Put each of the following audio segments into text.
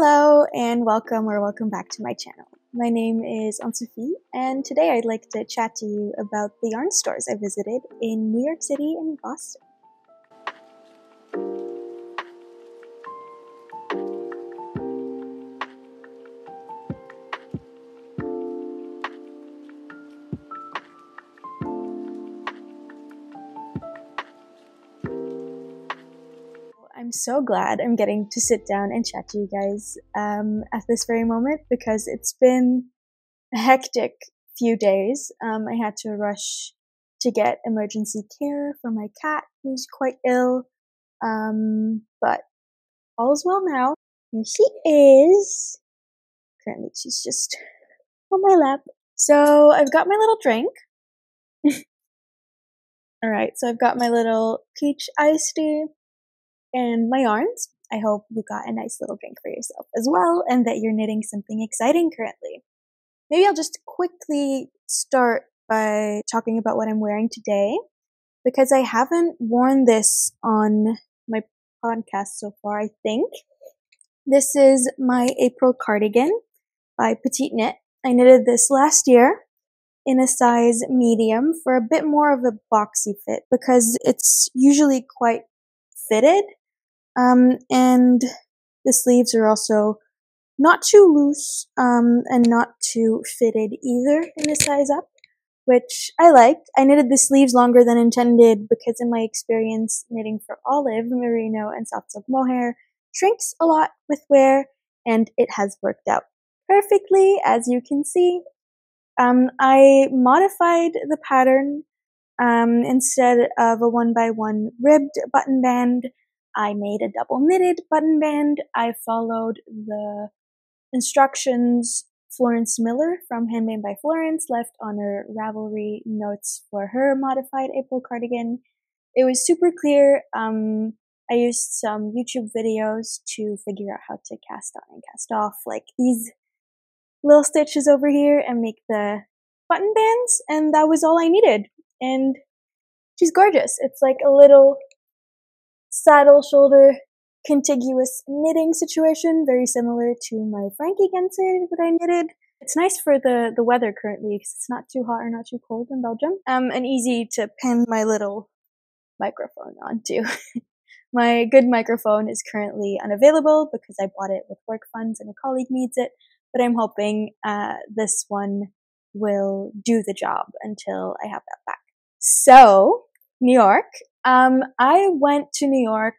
Hello and welcome back to my channel. My name is Anne-Sophie and today I'd like to chat to you about the yarn stores I visited in New York City and Boston. I'm so glad I'm getting to sit down and chat to you guys at this very moment because it's been a hectic few days. I had to rush to get emergency care for my cat who's quite ill, but all is well now. Here she is. Currently she's just on my lap. So I've got my little drink. Alright, so I've got my little peach iced tea and my yarns. I hope you got a nice little drink for yourself as well and that you're knitting something exciting currently. Maybe I'll just quickly start by talking about what I'm wearing today because I haven't worn this on my podcast so far, I think. This is my April cardigan by petiteknit. I knitted this last year in a size medium for a bit more of a boxy fit because it's usually quite fitted. And the sleeves are also not too loose, and not too fitted either in a size up, which I liked. I knitted the sleeves longer than intended because in my experience knitting for olive, merino, and soft silk mohair shrinks a lot with wear, and it has worked out perfectly, as you can see. I modified the pattern. Instead of a 1x1 ribbed button band, I made a double knitted button band. I followed the instructions Florence Miller from Handmade by Florence left on her Ravelry notes for her modified April cardigan. It was super clear. I used some YouTube videos to figure out how to cast on and cast off like these little stitches over here and make the button bands, and that was all I needed. And she's gorgeous. It's like a little saddle shoulder contiguous knitting situation, very similar to my Frankie Gensid that I knitted. It's nice for the weather currently because it's not too hot or not too cold in Belgium. And easy to pin my little microphone onto. My good microphone is currently unavailable because I bought it with work funds and a colleague needs it, but I'm hoping this one will do the job until I have that back. So, New York. I went to New York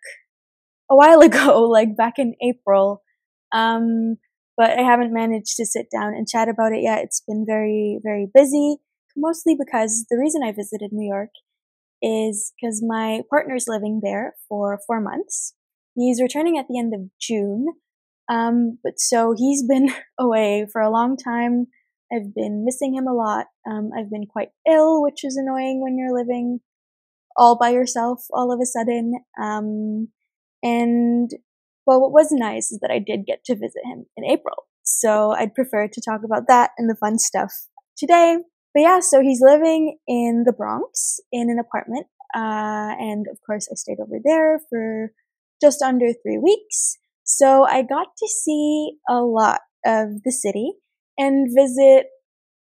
a while ago, like back in April, but I haven't managed to sit down and chat about it yet. It's been very, very busy, mostly because the reason I visited New York is because my partner's living there for 4 months. He's returning at the end of June, but so he's been away for a long time. I've been missing him a lot. I've been quite ill, which is annoying when you're living all by yourself all of a sudden. And well, what was nice is that I did get to visit him in April. So I'd prefer to talk about that and the fun stuff today. But yeah, so he's living in the Bronx in an apartment. And of course I stayed over there for just under 3 weeks. So I got to see a lot of the city and visit,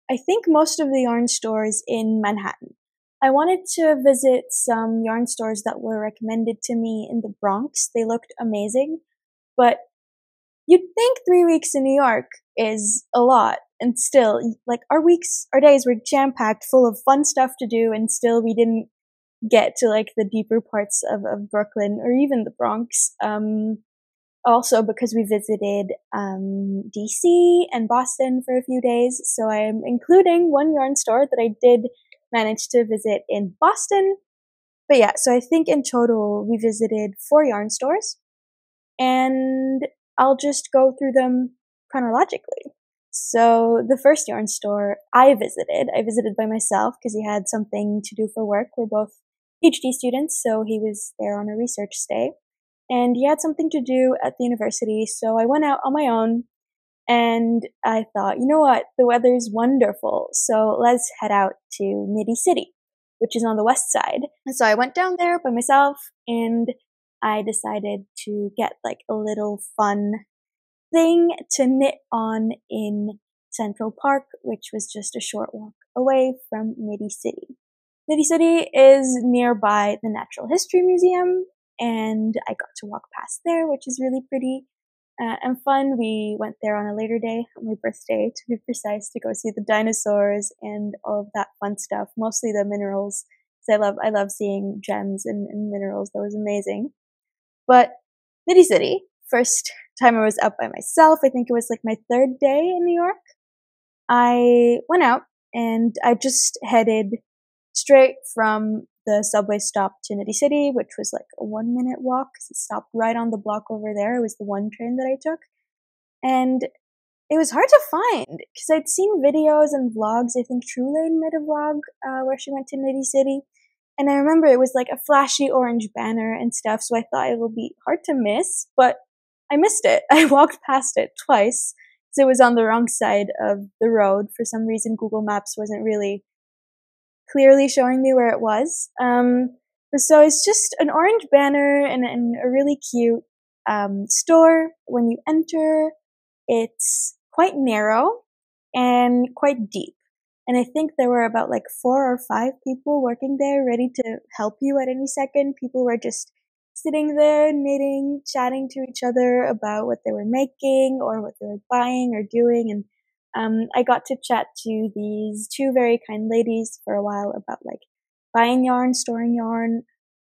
I think, most of the yarn stores in Manhattan. I wanted to visit some yarn stores that were recommended to me in the Bronx. They looked amazing, but you'd think 3 weeks in New York is a lot, and still, like, our days were jam-packed full of fun stuff to do, and still we didn't get to, like, the deeper parts of Brooklyn or even the Bronx. Also because we visited DC and Boston for a few days, so I'm including one yarn store that I did manage to visit in Boston. But yeah, so I think in total we visited 4 yarn stores, and I'll just go through them chronologically. So the first yarn store I visited by myself because he had something to do for work. We're both PhD students, so he was there on a research stay. And he had something to do at the university, so I went out on my own, and I thought, you know what, the weather's wonderful, so let's head out to Knitty City, which is on the west side. And so I went down there by myself, and I decided to get like a little fun thing to knit on in Central Park, which was just a short walk away from Knitty City. Knitty City is nearby the Natural History Museum, and I got to walk past there, which is really pretty and fun. We went there on a later day, on my birthday to be precise, to go see the dinosaurs and all of that fun stuff, mostly the minerals. I love seeing gems and minerals. That was amazing. But Knitty City, first time I was up by myself, I think it was like my third day in New York. I went out and I just headed straight from the subway stop to Knitty City, which was like a 1-minute walk because it stopped right on the block over there. It was the one train that I took. And it was hard to find because I'd seen videos and vlogs. I think True Lane made a vlog where she went to Knitty City. And I remember it was like a flashy orange banner and stuff, so I thought it would be hard to miss, but I missed it. I walked past it twice, so it was on the wrong side of the road. For some reason, Google Maps wasn't really clearly showing me where it was. So it's just an orange banner and a really cute store. When you enter, it's quite narrow and quite deep. And I think there were about like 4 or 5 people working there ready to help you at any second. People were just sitting there knitting, chatting to each other about what they were making or what they were buying or doing. And I got to chat to these 2 very kind ladies for a while about like buying yarn, storing yarn,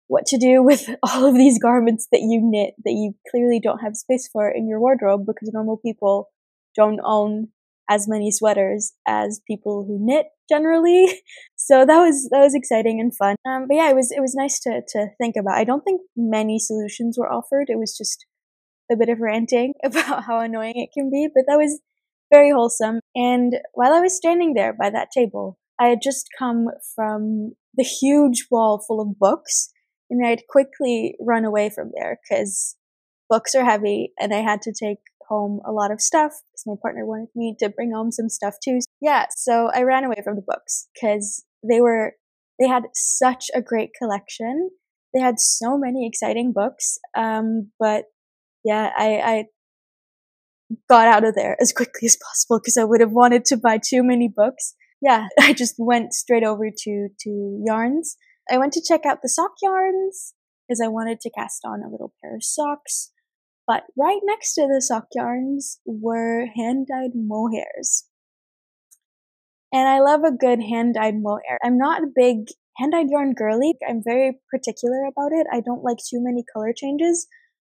what to do with all of these garments that you knit that you clearly don't have space for in your wardrobe because normal people don't own as many sweaters as people who knit generally. So that was exciting and fun. But yeah, it was nice to think about. I don't think many solutions were offered. It was just a bit of ranting about how annoying it can be, but that was very wholesome. And while I was standing there by that table, I had just come from the huge wall full of books, and I'd quickly run away from there because books are heavy and I had to take home a lot of stuff because my partner wanted me to bring home some stuff too. Yeah, so I ran away from the books because they had such a great collection. They had so many exciting books. But yeah, I got out of there as quickly as possible because I would have wanted to buy too many books. Yeah, I just went straight over to yarns. I went to check out the sock yarns because I wanted to cast on a little pair of socks. But right next to the sock yarns were hand-dyed mohairs. And I love a good hand-dyed mohair. I'm not a big hand-dyed yarn girly. I'm very particular about it. I don't like too many color changes.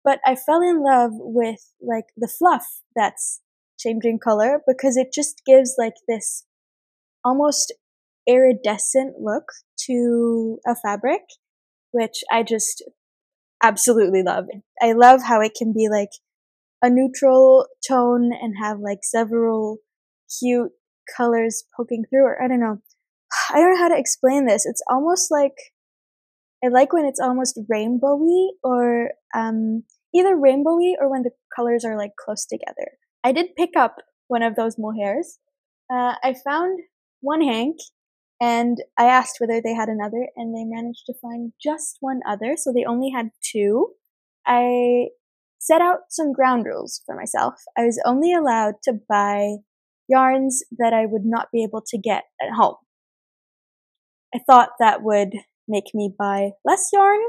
But I fell in love with like the fluff that's changing color because it just gives like this almost iridescent look to a fabric, which I just absolutely love. I love how it can be like a neutral tone and have like several cute colors poking through, or I don't know how to explain this. It's almost like, I like when it's almost rainbowy or either rainbowy or when the colors are like close together. I did pick up one of those mohairs. I found one hank and I asked whether they had another, and they managed to find just one other, so they only had 2. I set out some ground rules for myself. I was only allowed to buy yarns that I would not be able to get at home. I thought that would make me buy less yarn.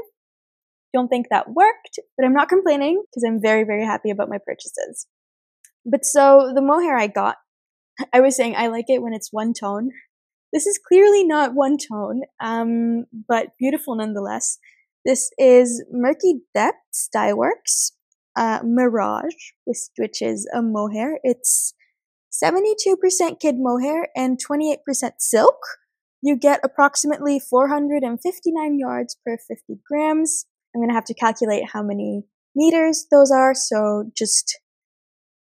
Don't think that worked, but I'm not complaining because I'm very, very happy about my purchases. But so the mohair I got, I was saying I like it when it's one tone. This is clearly not one tone, but beautiful nonetheless. This is Murky Depths Dyeworks Mirage, which is a mohair. It's 72% kid mohair and 28% silk. You get approximately 459 yards per 50 grams. I'm going to have to calculate how many meters those are, so just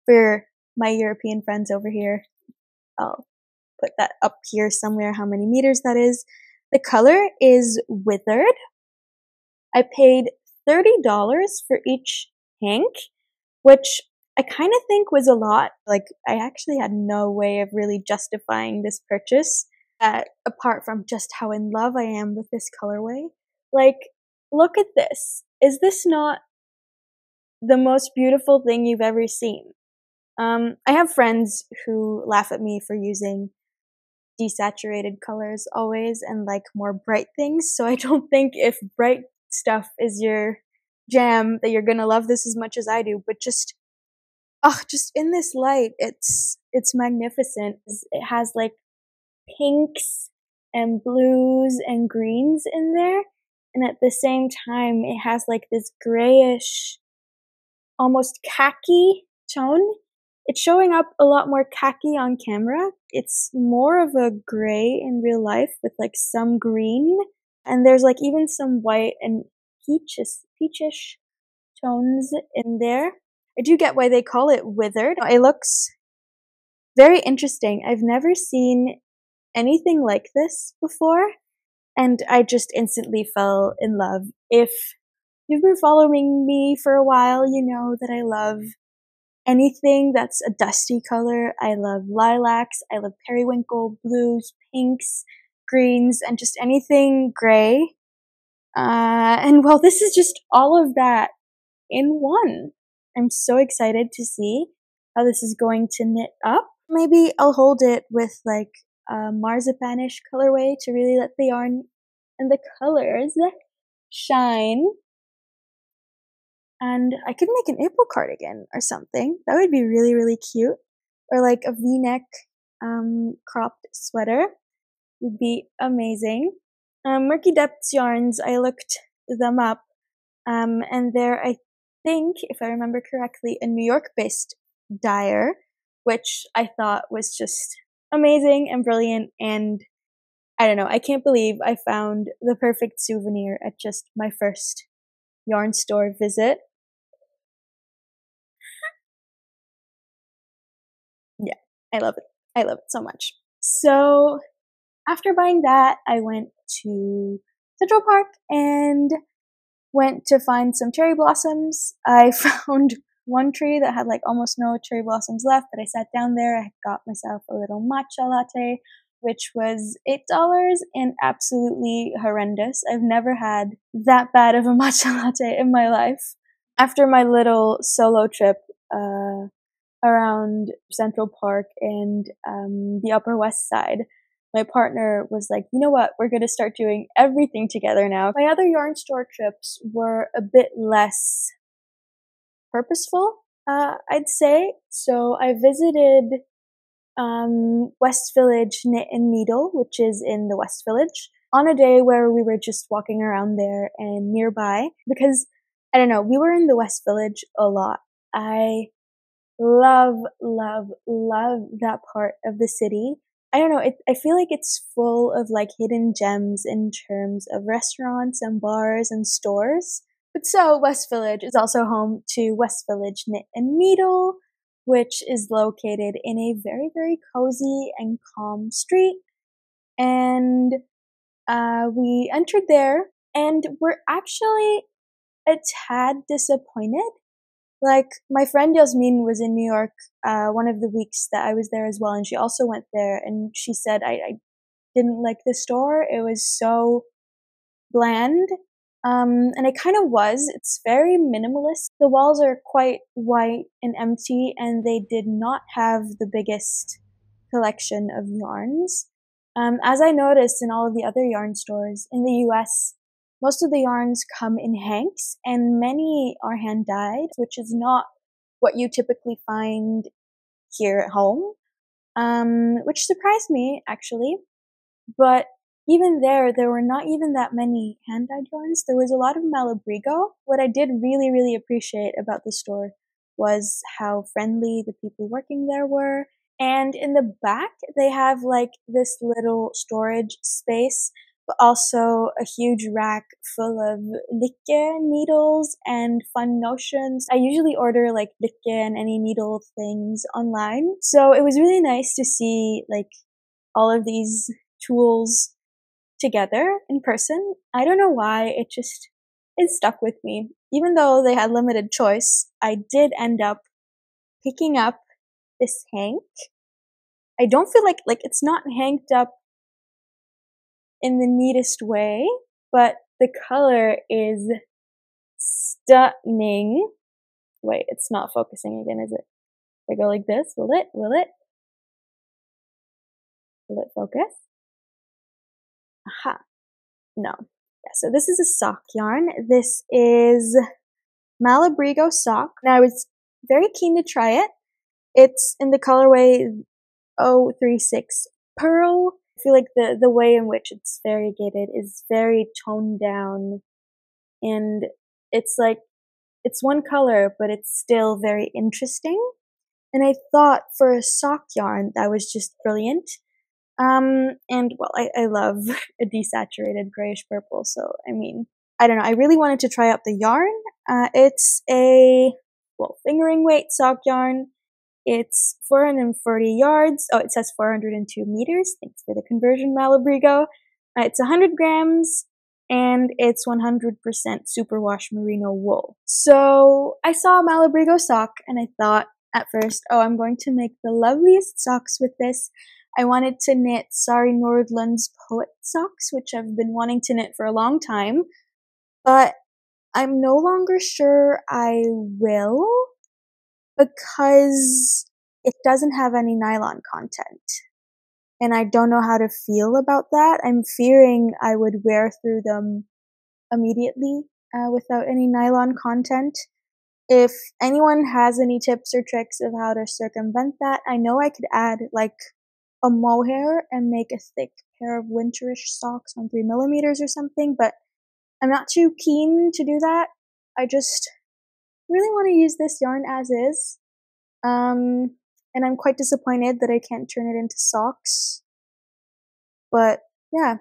for my European friends over here, I'll put that up here somewhere, how many meters that is. The color is Withered. I paid $30 for each hank, which I kind of think was a lot. Like, I actually had no way of really justifying this purchase, apart from just how in love I am with this colorway. Like, look at this. Is this not the most beautiful thing you've ever seen? I have friends who laugh at me for using desaturated colors always and like more bright things, so I don't think if bright stuff is your jam that you're gonna love this as much as I do, but just in this light, it's magnificent. It has like pinks and blues and greens in there, and at the same time it has like this grayish, almost khaki tone. It's showing up a lot more khaki on camera. It's more of a gray in real life with like some green, and there's like even some white and peachish tones in there. I do get why they call it withered. It looks very interesting. I've never seen anything like this before, and I just instantly fell in love. If you've been following me for a while, you know that I love anything that's a dusty color. I love lilacs, I love periwinkle, blues, pinks, greens, and just anything gray. And well, this is just all of that in one. I'm so excited to see how this is going to knit up. Maybe I'll hold it with like a marzipanish colorway to really let the yarn and the colors shine. And I could make an April cardigan or something. That would be really, really cute. Or like a V-neck cropped sweater would be amazing. Murky Depths yarns, I looked them up. And they're, I think, if I remember correctly, a New York-based dyer, which I thought was just amazing and brilliant. And I don't know, I can't believe I found the perfect souvenir at just my first yarn store visit. Yeah, I love it. I love it so much. So after buying that, I went to Central Park and went to find some cherry blossoms. I found one tree that had like almost no cherry blossoms left, but I sat down there. I got myself a little matcha latte, which was $8 and absolutely horrendous. I've never had that bad of a matcha latte in my life. After my little solo trip around Central Park and the Upper West Side, my partner was like, you know what, we're going to start doing everything together now. My other yarn store trips were a bit less purposeful, I'd say. So I visited West Village Knit and Needle, which is in the West Village, on a day where we were just walking around there and nearby, because, I don't know, we were in the West Village a lot. I love that part of the city. I don't know, I feel like it's full of like hidden gems in terms of restaurants and bars and stores. But so West Village is also home to West Village Knit and Needle, which is located in a very, very cozy and calm street. And we entered there and we're actually a tad disappointed. Like, my friend Yasmin was in New York one of the weeks that I was there as well, and she also went there, and she said I didn't like the store. It was so bland. And it kind of was. It's very minimalist. The walls are quite white and empty, and they did not have the biggest collection of yarns. As I noticed in all of the other yarn stores in the US, most of the yarns come in hanks, and many are hand-dyed, which is not what you typically find here at home, which surprised me, actually. But even there were not even that many hand-dyed yarns. There was a lot of Malabrigo. What I did really, really appreciate about the store was how friendly the people working there were. And in the back, they have like this little storage space, but also a huge rack full of lykke needles and fun notions. I usually order like lykke and any needle things online. So it was really nice to see like all of these tools together in person. I don't know why, it stuck with me. Even though they had limited choice, I did end up picking up this hank. I don't feel like it's not hanked up in the neatest way, but the color is stunning. Wait, it's not focusing again, is it? If I go like this, will it focus? Aha, no. Yeah, so this is a sock yarn. This is Malabrigo sock. Now I was very keen to try it. It's in the colorway 036 Pearl. I feel like the way in which it's variegated is very toned down, and it's like, it's one color, but it's still very interesting. And I thought for a sock yarn, that was just brilliant. And well, I love a desaturated grayish purple, so I mean, I don't know, I really wanted to try out the yarn. It's a, well, fingering weight sock yarn. It's 440 yards. Oh, it says 402 meters. Thanks for the conversion, Malabrigo. It's 100 grams, and it's 100% superwash merino wool. So I saw a Malabrigo sock, and I thought at first, oh, I'm going to make the loveliest socks with this. I wanted to knit Sari Nordlund's Poet socks, which I've been wanting to knit for a long time, but I'm no longer sure I will, because it doesn't have any nylon content. And I don't know how to feel about that. I'm fearing I would wear through them immediately without any nylon content. If anyone has any tips or tricks of how to circumvent that, I know I could add like a mohair and make a thick pair of winterish socks on 3mm or something, but I'm not too keen to do that. I just really want to use this yarn as is. And I'm quite disappointed that I can't turn it into socks. But yeah,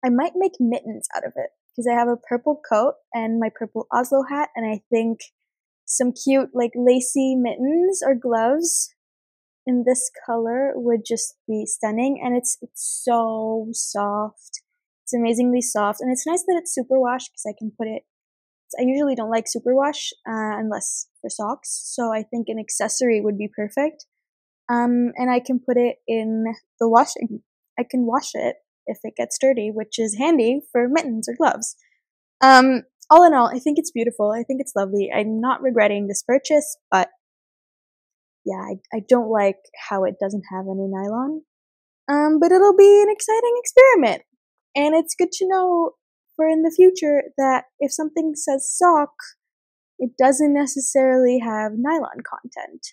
I might make mittens out of it, because I have a purple coat and my purple Oslo hat, and I think some cute like lacy mittens or gloves in this color would just be stunning. And it's so soft. It's amazingly soft, and it's nice that it's superwash, because I can put it, I usually don't like superwash unless for socks, so I think an accessory would be perfect. And I can put it in the washing. I can wash it if it gets dirty, which is handy for mittens or gloves. All in all, I think it's beautiful. I think it's lovely. I'm not regretting this purchase, but yeah, I don't like how it doesn't have any nylon. But it'll be an exciting experiment. And it's good to know for in the future that if something says sock, it doesn't necessarily have nylon content,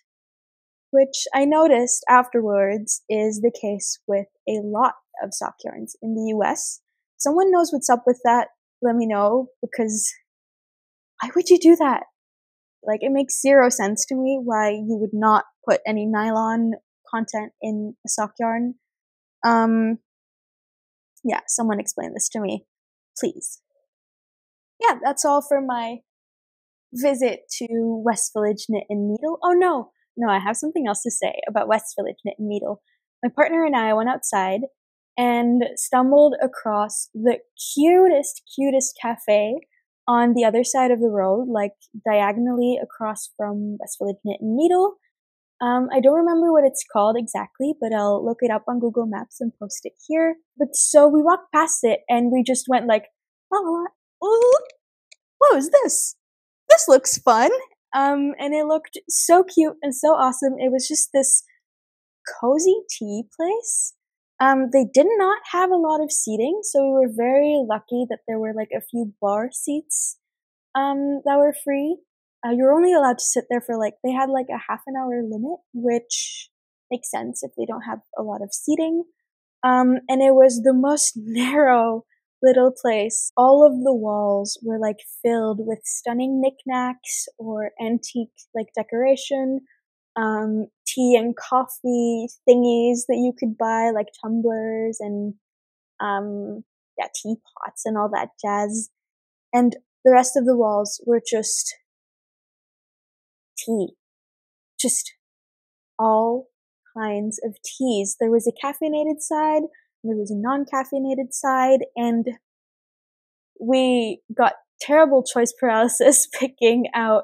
which I noticed afterwards is the case with a lot of sock yarns in the US. Someone knows what's up with that, let me know, because why would you do that? Like, it makes zero sense to me why you would not put any nylon content in a sock yarn. Yeah, someone explain this to me, please. Yeah, that's all for my visit to West Village Knit and Needle. Oh no, I have something else to say about West Village Knit and Needle. My partner and I went outside and stumbled across the cutest cafe on the other side of the road, like diagonally across from West Village Knit and Needle. I don't remember what it's called exactly, but I'll look it up on Google Maps and post it here. But so we walked past it and we just went like, oh, what is this? This looks fun. And it looked so cute and so awesome. It was just this cozy tea place. They did not have a lot of seating, so we were very lucky that there were like a few bar seats that were free. You're only allowed to sit there for like, they had like a half an hour limit, which makes sense if they don't have a lot of seating. And it was the most narrow little place. All of the walls were like filled with stunning knickknacks or antique like decoration, tea and coffee thingies that you could buy, like tumblers and teapots and all that jazz. And the rest of the walls were just tea, just all kinds of teas. There was a caffeinated side, there was a non-caffeinated side, and we got terrible choice paralysis picking out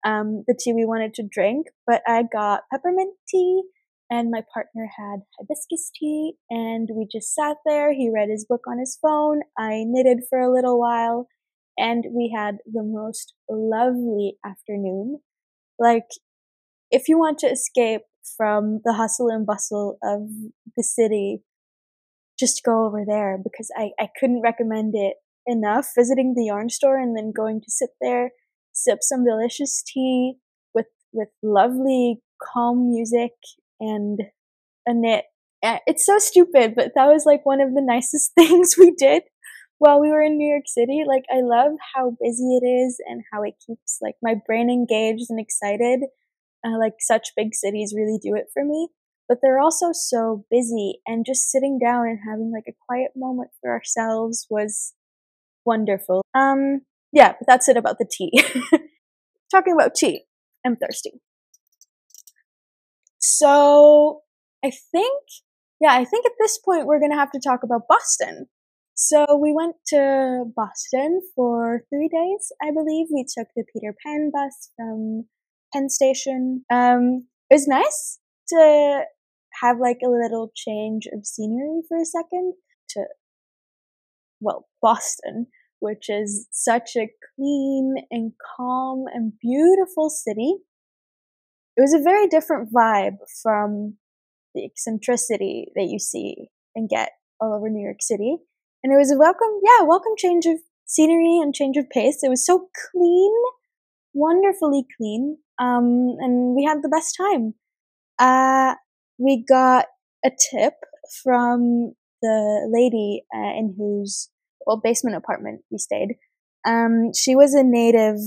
the tea we wanted to drink, but I got peppermint tea and my partner had hibiscus tea, and we just sat there. He read his book on his phone, I knitted for a little while, and we had the most lovely afternoon. Like, if you want to escape from the hustle and bustle of the city, just go over there, because I couldn't recommend it enough. Visiting the yarn store and then going to sit there, sip some delicious tea with lovely calm music and a knit. It's so stupid, but that was like one of the nicest things we did while we were in New York City. Like, I love how busy it is and how it keeps like my brain engaged and excited. Like, such big cities really do it for me, but they're also so busy, and just sitting down and having like a quiet moment for ourselves was wonderful. Yeah, but that's it about the tea. Talking about tea, I'm thirsty. So I think at this point we're gonna have to talk about Boston. So we went to Boston for 3 days, I believe. We took the Peter Pan bus from Penn Station. It was nice to have like a little change of scenery for a second to, well, Boston, which is such a clean and calm and beautiful city. It was a very different vibe from the eccentricity that you see and get all over New York City. And it was a welcome change of scenery and change of pace. It was so clean, wonderfully clean, and we had the best time. We got a tip from the lady in whose basement apartment we stayed. She was a native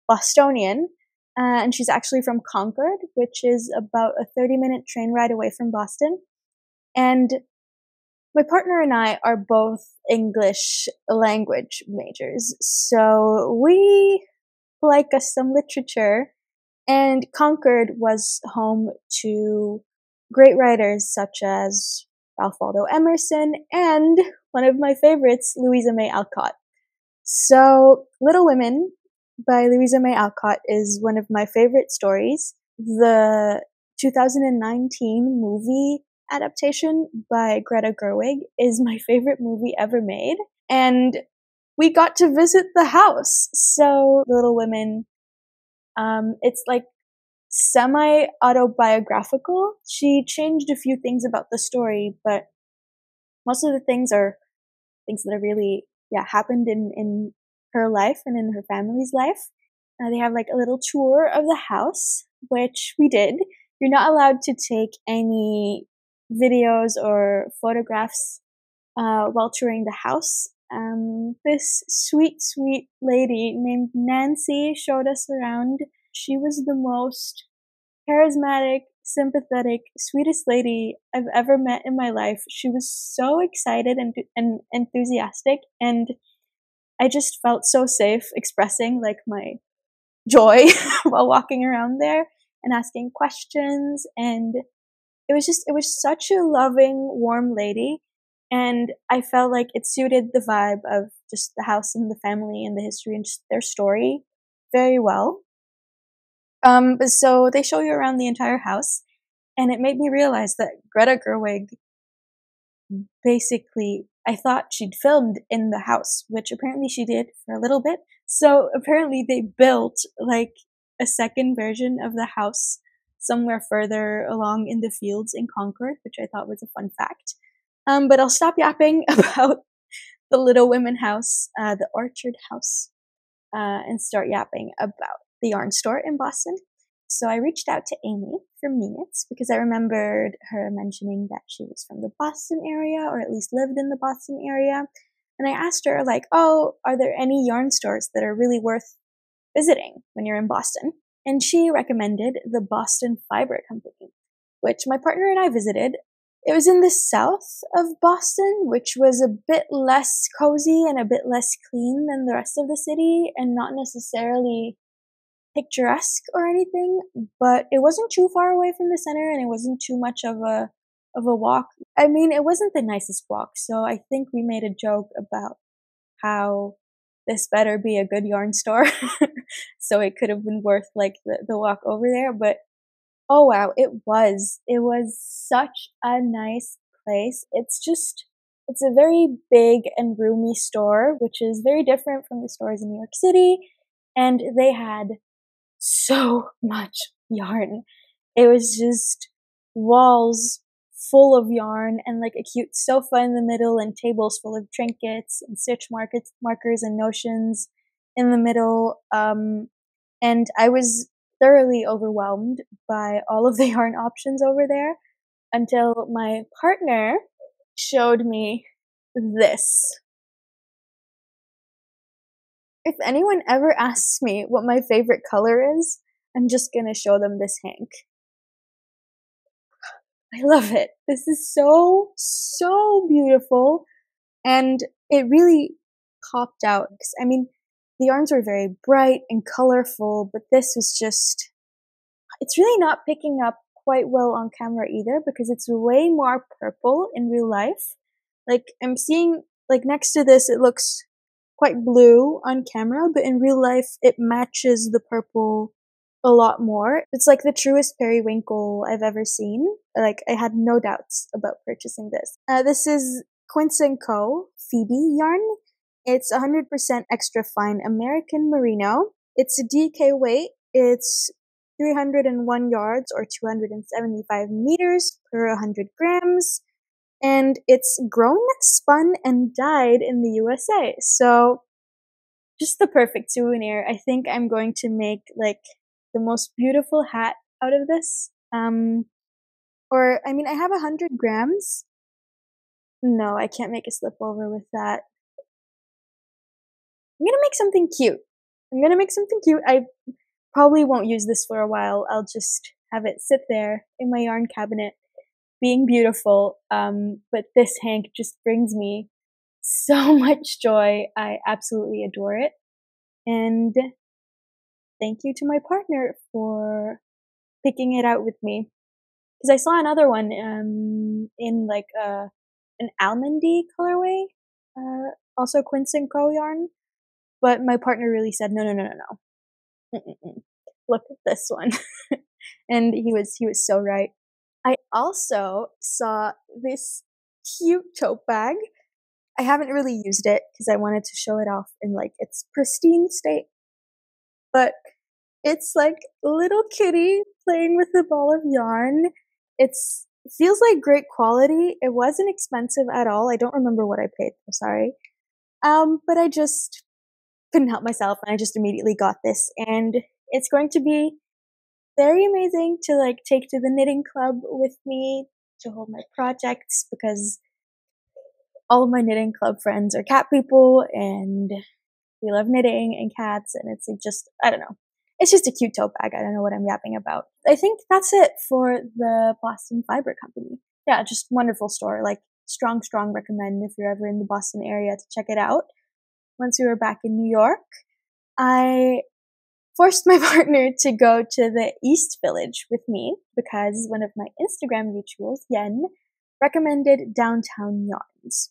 Bostonian, and she's actually from Concord, which is about a 30-minute train ride away from Boston. And my partner and I are both English language majors, so we like us some literature, and Concord was home to great writers such as Ralph Waldo Emerson and one of my favorites, Louisa May Alcott. So Little Women by Louisa May Alcott is one of my favorite stories. The 2019 movie adaptation by Greta Gerwig is my favorite movie ever made. And we got to visit the house. So Little Women, it's like semi-autobiographical. She changed a few things about the story, but most of the things are things that have really, happened in her life and in her family's life. They have like a little tour of the house, which we did. You're not allowed to take any videos or photographs while touring the house. This sweet, sweet lady named Nancy showed us around. She was the most charismatic, sympathetic, sweetest lady I've ever met in my life. She was so excited and enthusiastic, and I just felt so safe expressing like my joy while walking around there and asking questions. And it was such a loving, warm lady, and I felt like it suited the vibe of just the house and the family and the history and just their story very well. So they show you around the entire house, and it made me realize that Greta Gerwig basically, I thought she'd filmed in the house, which apparently she did for a little bit. So apparently they built like a second version of the house somewhere further along in the fields in Concord, which I thought was a fun fact. But I'll stop yapping about the Little Women house, the Orchard house, and start yapping about the yarn store in Boston. So I reached out to Amy from Knits because I remembered her mentioning that she was from the Boston area, or at least lived in the Boston area. And I asked her, like, oh, are there any yarn stores that are really worth visiting when you're in Boston? And she recommended the Boston Fiber Company, which my partner and I visited. It was in the south of Boston, which was a bit less cozy and a bit less clean than the rest of the city, and not necessarily picturesque or anything, but it wasn't too far away from the center, and it wasn't too much of a walk. I mean, it wasn't the nicest walk, so I think we made a joke about how this better be a good yarn store, so it could have been worth like the walk over there. But oh wow, it was such a nice place. It's a very big and roomy store, which is very different from the stores in New York City, and they had so much yarn. It was just walls full of yarn and like a cute sofa in the middle and tables full of trinkets and stitch markers and notions in the middle. And I was thoroughly overwhelmed by all of the yarn options over there until my partner showed me this. If anyone ever asks me what my favorite color is, I'm just gonna show them this hank. I love it. This is so, so beautiful. And it really popped out. I mean, the yarns were very bright and colorful, but this was just, it's really not picking up quite well on camera either because it's way more purple in real life. Like I'm seeing, like next to this, it looks quite blue on camera, but in real life, it matches the purple a lot more. It's like the truest periwinkle I've ever seen. Like I had no doubts about purchasing this. This is Quince & Co. Phoebe yarn. It's 100% extra fine American merino. It's a DK weight. It's 301 yards or 275 meters per 100 grams. And it's grown, spun, and dyed in the USA. So just the perfect souvenir. I think I'm going to make like the most beautiful hat out of this. Or, I mean, I have 100 grams. No, I can't make a slip over with that. I'm gonna make something cute. I probably won't use this for a while. I'll just have it sit there in my yarn cabinet being beautiful. But this hank just brings me so much joy. I absolutely adore it. And thank you to my partner for picking it out with me. Because I saw another one in like an almondy colorway, also Quince & Co. yarn. But my partner really said, no. Look at this one. And he was so right. I also saw this cute tote bag. I haven't really used it because I wanted to show it off in like its pristine state. But it's like a little kitty playing with a ball of yarn. It feels like great quality. It wasn't expensive at all. I don't remember what I paid. I'm sorry. But I just couldn't help myself and I just immediately got this. And it's going to be very amazing to like take to the knitting club with me to hold my projects because all of my knitting club friends are cat people and we love knitting and cats and it's like just, I don't know. It's just a cute tote bag. I don't know what I'm yapping about. I think that's it for the Boston Fiber Company. Yeah, just wonderful store. Like strong recommend if you're ever in the Boston area to check it out. Once we were back in New York, I forced my partner to go to the East Village with me because one of my Instagram mutuals, Yen, recommended downtown yarns.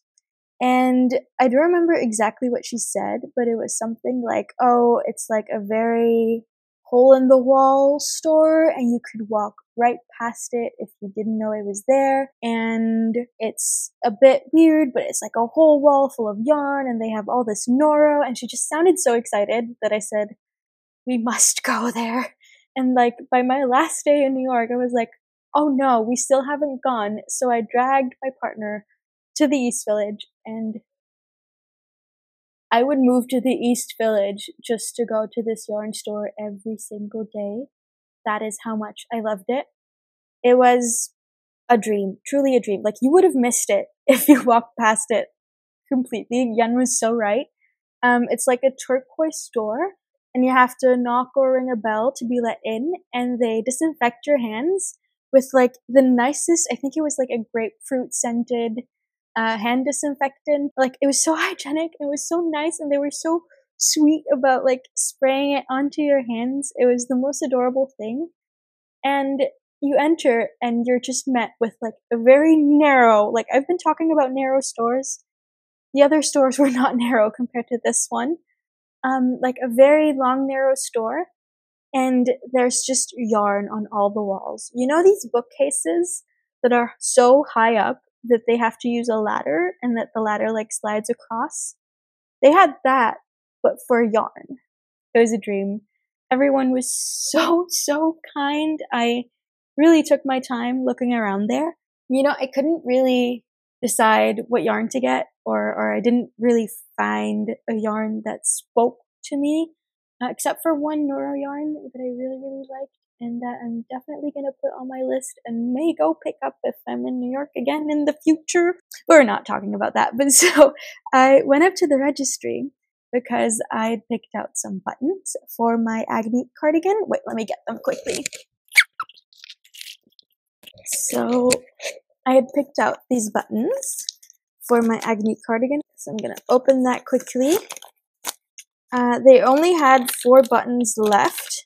And I don't remember exactly what she said, but it was something like, oh, it's like a very hole-in-the-wall store and you could walk right past it if you didn't know it was there. And it's a bit weird, but it's like a whole wall full of yarn and they have all this Noro. And she just sounded so excited that I said, we must go there. And like by my last day in New York, I was like, oh no, we still haven't gone. So I dragged my partner to the East Village and I would move to the East Village just to go to this yarn store every single day. That is how much I loved it. It was a dream, truly a dream. Like you would have missed it if you walked past it completely. Yen was so right. It's like a turquoise store and you have to knock or ring a bell to be let in and they disinfect your hands with like the nicest, I think it was like a grapefruit scented hand disinfectant. Like it was so hygienic, it was so nice, and they were so sweet about like spraying it onto your hands. It was the most adorable thing. And you enter and you're just met with like a very narrow, like I've been talking about narrow stores. The other stores were not narrow compared to this one. Like a very long, narrow store. And there's just yarn on all the walls. You know these bookcases that are so high up that they have to use a ladder and that the ladder like slides across? They had that, but for yarn. It was a dream. Everyone was so kind. I really took my time looking around there. You know, I couldn't really decide what yarn to get, or I didn't really find a yarn that spoke to me, except for one Noro yarn that I really, really liked, and that I'm definitely going to put on my list and may go pick up if I'm in New York again in the future. We're not talking about that, but so I went up to the registry because I picked out some buttons for my Agni cardigan. Wait, let me get them quickly. So I had picked out these buttons for my Agni cardigan, so I'm gonna open that quickly. They only had 4 buttons left,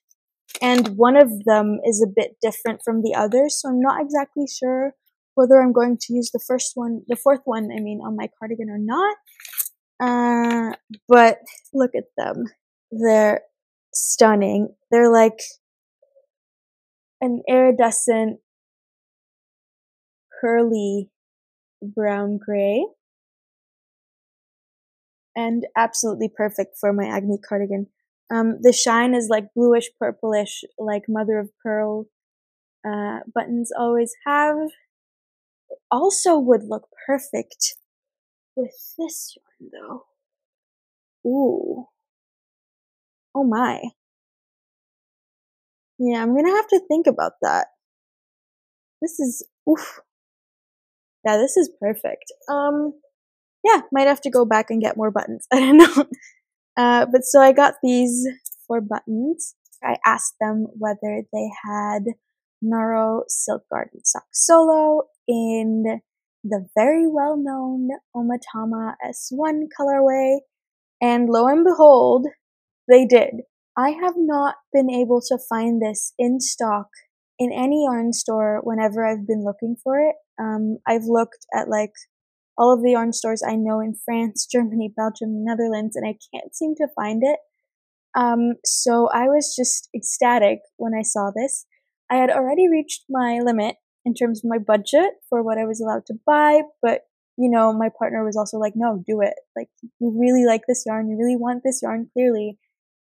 and one of them is a bit different from the others, so I'm not exactly sure whether I'm going to use the fourth one, on my cardigan or not. But look at them. They're stunning. They're like an iridescent, pearly brown gray, and absolutely perfect for my Agni cardigan. The shine is like bluish purplish, like mother of pearl buttons always have. It also would look perfect with this yarn though. Ooh. Oh my. Yeah, I'm gonna have to think about that. This is, oof. Yeah, this is perfect. Yeah, might have to go back and get more buttons. I don't know. But so I got these 4 buttons. I asked them whether they had Noro Silk Garden Sock Solo in the very well-known Omatama S1 colorway, and lo and behold, they did. I have not been able to find this in stock in any yarn store whenever I've been looking for it. I've looked at like all of the yarn stores I know in France, Germany, Belgium, Netherlands, and I can't seem to find it. So I was just ecstatic when I saw this. I had already reached my limit in terms of my budget for what I was allowed to buy, but you know, my partner was also like, no, do it. Like, you really like this yarn, you really want this yarn, clearly.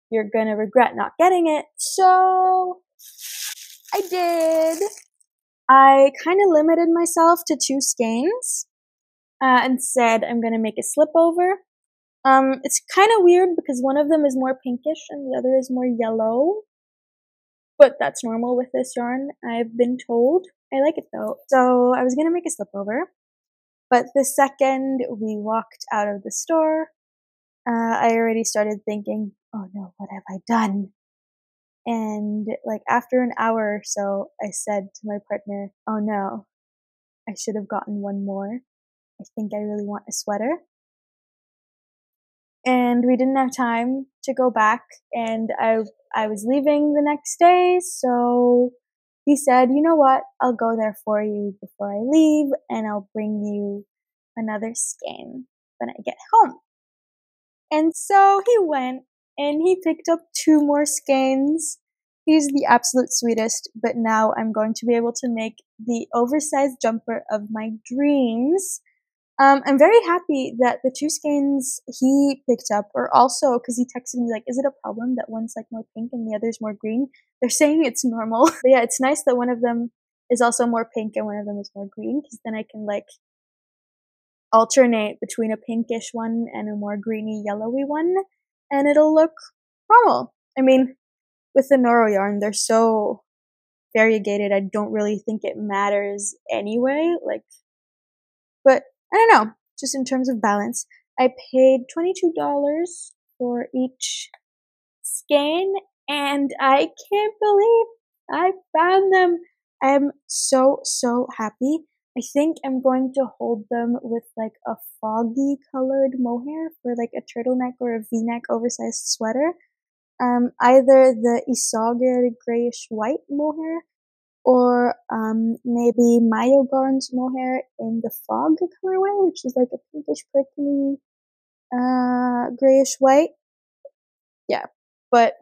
You're gonna regret not getting it. So I did. I kind of limited myself to 2 skeins. And said I'm gonna make a slip over. It's kind of weird because one of them is more pinkish and the other is more yellow, but that's normal with this yarn, I've been told. I like it though. So I was gonna make a slip over, but the second we walked out of the store, I already started thinking, oh no, what have I done? And like after an hour or so, I said to my partner, oh no, I should have gotten one more. I think I really want a sweater. And we didn't have time to go back, and I was leaving the next day, so he said, you know what, I'll go there for you before I leave, and I'll bring you another skein when I get home. And so he went, and he picked up 2 more skeins. He's the absolute sweetest, but now I'm going to be able to make the oversized jumper of my dreams. I'm very happy that the 2 skeins he picked up are also, because he texted me like, is it a problem that one's like more pink and the other's more green? They're saying it's normal. But yeah, it's nice that one of them is also more pink and one of them is more green, because then I can like alternate between a pinkish one and a more greeny yellowy one, and it'll look normal. I mean, with the Noro yarn, they're so variegated, I don't really think it matters anyway, like, but I don't know, just in terms of balance. I paid $22 for each skein, and I can't believe I found them. I'm so, so happy. I think I'm going to hold them with like a foggy colored mohair for like a turtleneck or a v-neck oversized sweater. Either the Isager grayish white mohair, or maybe Mayo Garn's mohair in the fog colorway, which is like a pinkish purpley grayish white. Yeah, but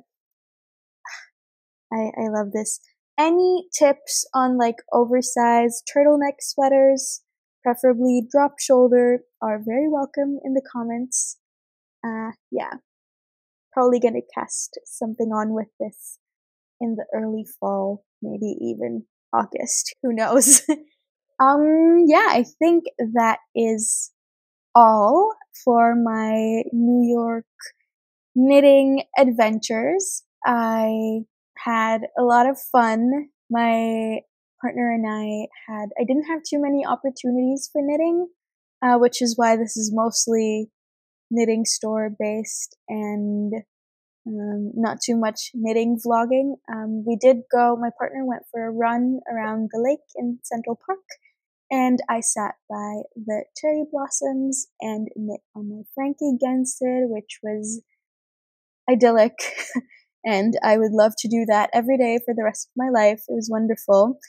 I love this. Any tips on like oversized turtleneck sweaters, preferably drop shoulder, are very welcome in the comments. Yeah, probably gonna cast something on with this in the early fall. maybe even August, who knows. Yeah, I think that is all for my New York knitting adventures. I had a lot of fun. My partner and I didn't have too many opportunities for knitting, which is why this is mostly knitting store based and not too much knitting vlogging. My partner went for a run around the lake in Central Park, and I sat by the cherry blossoms and knit on my Frankie Gensid, which was idyllic. And I would love to do that every day for the rest of my life. It was wonderful.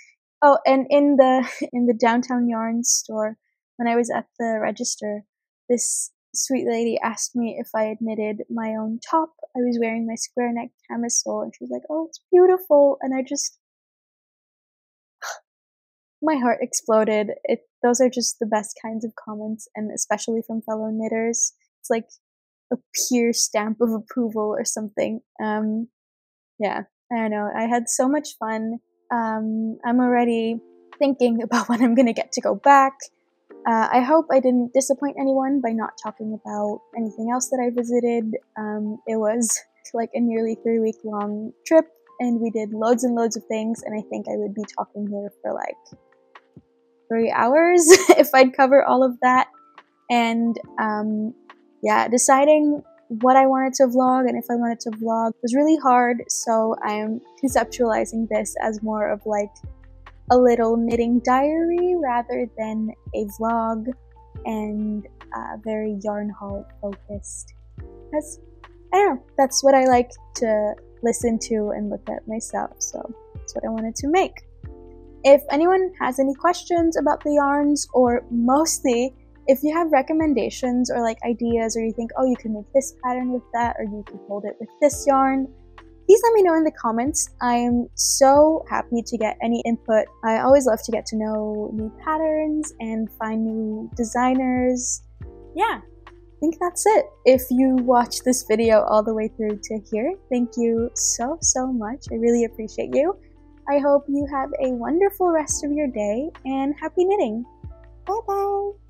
Oh, and in the downtown yarn store, when I was at the register, this sweet lady asked me if I had knitted my own top. I was wearing my square neck camisole, and she was like, "Oh, it's beautiful." And my heart exploded. Those are just the best kinds of comments, and especially from fellow knitters. It's like a pure stamp of approval or something. Yeah, I don't know. I had so much fun. I'm already thinking about when I'm gonna get to go back. I hope I didn't disappoint anyone by not talking about anything else that I visited. It was like a nearly 3-week long trip, and we did loads and loads of things, and I think I would be talking here for like 3 hours if I'd cover all of that. And yeah, deciding what I wanted to vlog and if I wanted to vlog was really hard, so I'm conceptualizing this as more of like a little knitting diary rather than a vlog, and very yarn haul focused. Because I don't know, that's what I like to listen to and look at myself, so that's what I wanted to make. If anyone has any questions about the yarns, or mostly if you have recommendations or like ideas, or you think, oh, you can make this pattern with that, or you can hold it with this yarn, please let me know in the comments. I am so happy to get any input. I always love to get to know new patterns and find new designers. Yeah, I think that's it. If you watched this video all the way through to here, thank you so much. I really appreciate you. I hope you have a wonderful rest of your day, and happy knitting. Bye bye!